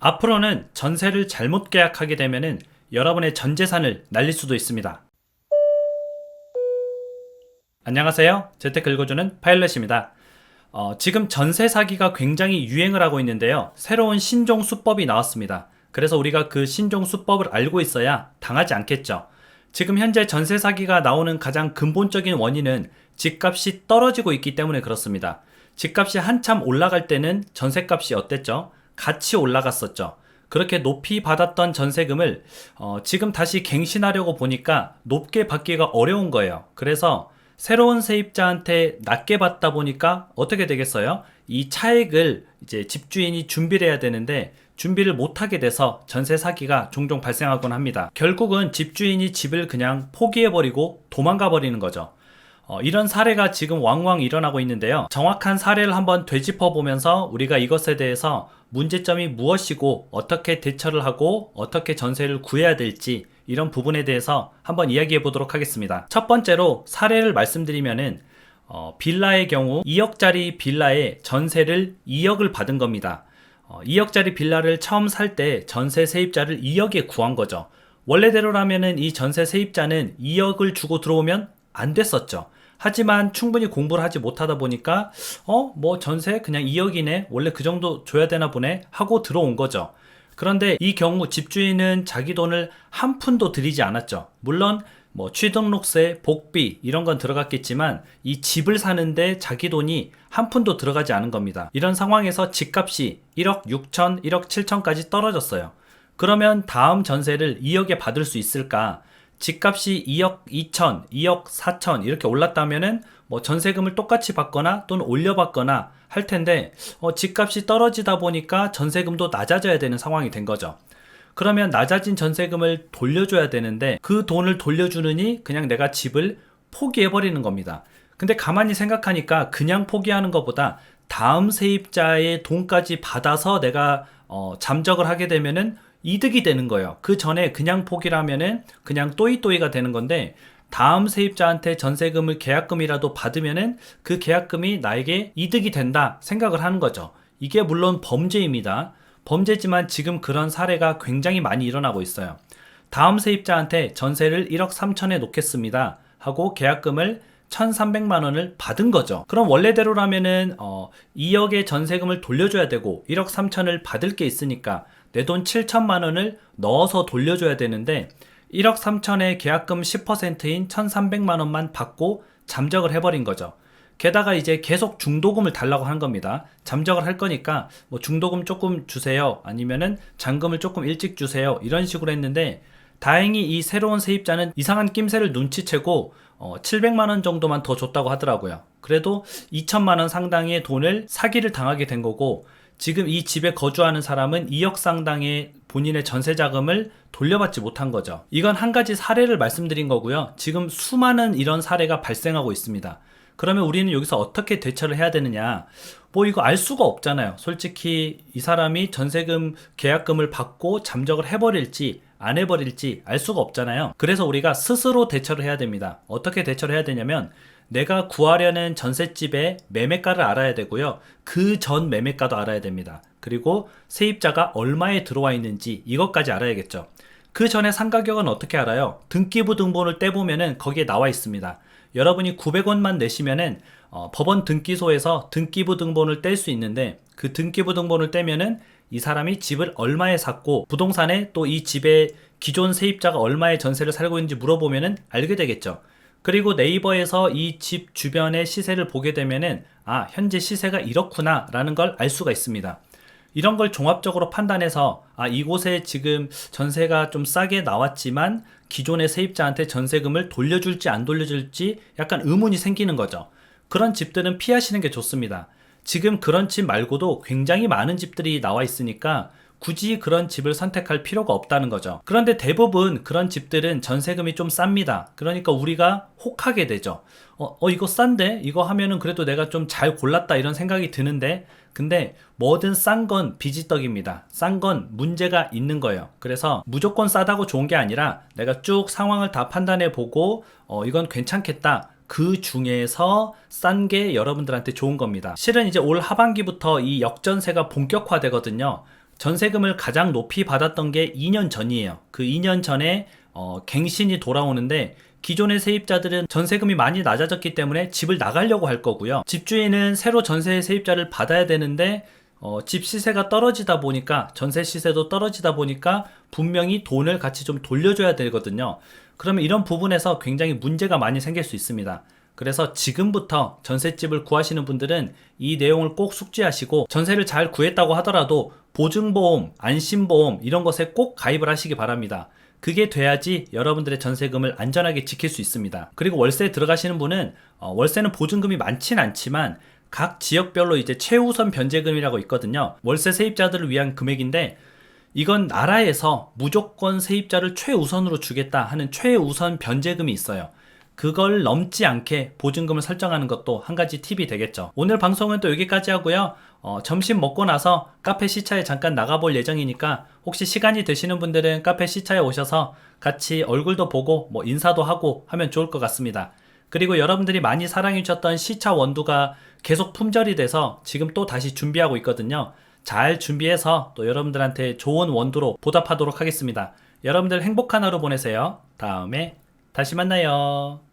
앞으로는 전세를 잘못 계약하게 되면은 여러분의 전 재산을 날릴 수도 있습니다. 안녕하세요. 재테크 읽어주는 파일럿입니다. 지금 전세 사기가 굉장히 유행을 하고 있는데요. 새로운 신종 수법이 나왔습니다. 그래서 우리가 그 신종 수법을 알고 있어야 당하지 않겠죠. 지금 현재 전세 사기가 나오는 가장 근본적인 원인은 집값이 떨어지고 있기 때문에 그렇습니다. 집값이 한참 올라갈 때는 전세값이 어땠죠? 같이 올라갔었죠. 그렇게 높이 받았던 전세금을 지금 다시 갱신하려고 보니까 높게 받기가 어려운 거예요. 그래서 새로운 세입자한테 낮게 받다 보니까 어떻게 되겠어요? 이 차액을 이제 집주인이 준비를 해야 되는데 준비를 못하게 돼서 전세 사기가 종종 발생하곤 합니다. 결국은 집주인이 집을 그냥 포기해버리고 도망가 버리는 거죠. 이런 사례가 지금 왕왕 일어나고 있는데요. 정확한 사례를 한번 되짚어 보면서 우리가 이것에 대해서 문제점이 무엇이고 어떻게 대처를 하고 어떻게 전세를 구해야 될지 이런 부분에 대해서 한번 이야기해 보도록 하겠습니다. 첫 번째로 사례를 말씀드리면은 빌라의 경우 2억짜리 빌라에 전세를 2억을 받은 겁니다. 2억짜리 빌라를 처음 살 때 전세 세입자를 2억에 구한 거죠. 원래대로라면은 이 전세 세입자는 2억을 주고 들어오면 안 됐었죠. 하지만 충분히 공부를 하지 못하다 보니까 뭐 전세 그냥 2억이네, 원래 그 정도 줘야 되나 보네 하고 들어온 거죠. 그런데 이 경우 집주인은 자기 돈을 한 푼도 들이지 않았죠. 물론 뭐 취등록세, 복비 이런 건 들어갔겠지만 이 집을 사는데 자기 돈이 한 푼도 들어가지 않은 겁니다. 이런 상황에서 집값이 1억 6천, 1억 7천까지 떨어졌어요. 그러면 다음 전세를 2억에 받을 수 있을까? 집값이 2억 2천, 2억 4천 이렇게 올랐다면은 뭐 전세금을 똑같이 받거나 또는 올려받거나 할 텐데 집값이 떨어지다 보니까 전세금도 낮아져야 되는 상황이 된 거죠. 그러면 낮아진 전세금을 돌려줘야 되는데 그 돈을 돌려주느니 그냥 내가 집을 포기해버리는 겁니다. 근데 가만히 생각하니까 그냥 포기하는 것보다 다음 세입자의 돈까지 받아서 내가 잠적을 하게 되면은 이득이 되는 거예요. 그 전에 그냥 포기라면은 그냥 또이또이가 되는 건데 다음 세입자한테 전세금을 계약금이라도 받으면은 그 계약금이 나에게 이득이 된다 생각을 하는 거죠. 이게 물론 범죄입니다. 범죄지만 지금 그런 사례가 굉장히 많이 일어나고 있어요. 다음 세입자한테 전세를 1억 3천에 놓겠습니다 하고 계약금을 1,300만 원을 받은 거죠. 그럼 원래대로라면은 2억의 전세금을 돌려줘야 되고 1억 3천을 받을 게 있으니까 내 돈 7천만 원을 넣어서 돌려줘야 되는데 1억 3천의 계약금 10%인 1,300만 원만 받고 잠적을 해버린 거죠. 게다가 이제 계속 중도금을 달라고 한 겁니다. 잠적을 할 거니까 뭐 중도금 조금 주세요, 아니면은 잔금을 조금 일찍 주세요, 이런 식으로 했는데 다행히 이 새로운 세입자는 이상한 낌새를 눈치채고 700만 원 정도만 더 줬다고 하더라고요. 그래도 2천만 원 상당의 돈을 사기를 당하게 된 거고, 지금 이 집에 거주하는 사람은 2억 상당의 본인의 전세 자금을 돌려받지 못한 거죠. 이건 한 가지 사례를 말씀드린 거고요. 지금 수많은 이런 사례가 발생하고 있습니다. 그러면 우리는 여기서 어떻게 대처를 해야 되느냐? 뭐 이거 알 수가 없잖아요. 솔직히 이 사람이 전세금 계약금을 받고 잠적을 해버릴지 안 해버릴지 알 수가 없잖아요. 그래서 우리가 스스로 대처를 해야 됩니다. 어떻게 대처를 해야 되냐면 내가 구하려는 전셋집의 매매가를 알아야 되고요. 그 전 매매가도 알아야 됩니다. 그리고 세입자가 얼마에 들어와 있는지 이것까지 알아야겠죠. 그 전에 상가격은 어떻게 알아요? 등기부 등본을 떼보면은 거기에 나와 있습니다. 여러분이 900원만 내시면은 법원 등기소에서 등기부 등본을 뗄 수 있는데, 그 등기부 등본을 떼면은 이 사람이 집을 얼마에 샀고 부동산에 또 이 집의 기존 세입자가 얼마의 전세를 살고 있는지 물어보면은 알게 되겠죠. 그리고 네이버에서 이 집 주변의 시세를 보게 되면은 현재 시세가 이렇구나 라는 걸 알 수가 있습니다. 이런 걸 종합적으로 판단해서 이곳에 지금 전세가 좀 싸게 나왔지만 기존의 세입자한테 전세금을 돌려줄지 안 돌려줄지 약간 의문이 생기는 거죠. 그런 집들은 피하시는 게 좋습니다. 지금 그런 집 말고도 굉장히 많은 집들이 나와 있으니까 굳이 그런 집을 선택할 필요가 없다는 거죠. 그런데 대부분 그런 집들은 전세금이 좀 쌉니다. 그러니까 우리가 혹하게 되죠. 이거 싼데? 이거 하면은 그래도 내가 좀 잘 골랐다 이런 생각이 드는데, 근데 뭐든 싼 건 비지떡입니다. 싼 건 문제가 있는 거예요. 그래서 무조건 싸다고 좋은 게 아니라 내가 쭉 상황을 다 판단해 보고 이건 괜찮겠다, 그 중에서 싼 게 여러분들한테 좋은 겁니다. 실은 이제 올 하반기부터 이 역전세가 본격화되거든요. 전세금을 가장 높이 받았던 게 2년 전이에요. 그 2년 전에 갱신이 돌아오는데 기존의 세입자들은 전세금이 많이 낮아졌기 때문에 집을 나가려고 할 거고요. 집주인은 새로 전세 세입자를 받아야 되는데 집 시세가 떨어지다 보니까 전세 시세도 떨어지다 보니까 분명히 돈을 같이 좀 돌려줘야 되거든요. 그러면 이런 부분에서 굉장히 문제가 많이 생길 수 있습니다. 그래서 지금부터 전셋집을 구하시는 분들은 이 내용을 꼭 숙지하시고 전세를 잘 구했다고 하더라도 보증보험, 안심보험 이런 것에 꼭 가입을 하시기 바랍니다. 그게 돼야지 여러분들의 전세금을 안전하게 지킬 수 있습니다. 그리고 월세에 들어가시는 분은 월세는 보증금이 많진 않지만 각 지역별로 이제 최우선 변제금이라고 있거든요. 월세 세입자들을 위한 금액인데 이건 나라에서 무조건 세입자를 최우선으로 주겠다 하는 최우선 변제금이 있어요. 그걸 넘지 않게 보증금을 설정하는 것도 한 가지 팁이 되겠죠. 오늘 방송은 또 여기까지 하고요. 점심 먹고 나서 카페 C차에 잠깐 나가볼 예정이니까 혹시 시간이 되시는 분들은 카페 C차에 오셔서 같이 얼굴도 보고 뭐 인사도 하고 하면 좋을 것 같습니다. 그리고 여러분들이 많이 사랑해 주셨던 C차 원두가 계속 품절이 돼서 지금 또 다시 준비하고 있거든요. 잘 준비해서 또 여러분들한테 좋은 원두로 보답하도록 하겠습니다. 여러분들 행복한 하루 보내세요. 다음에 다시 만나요.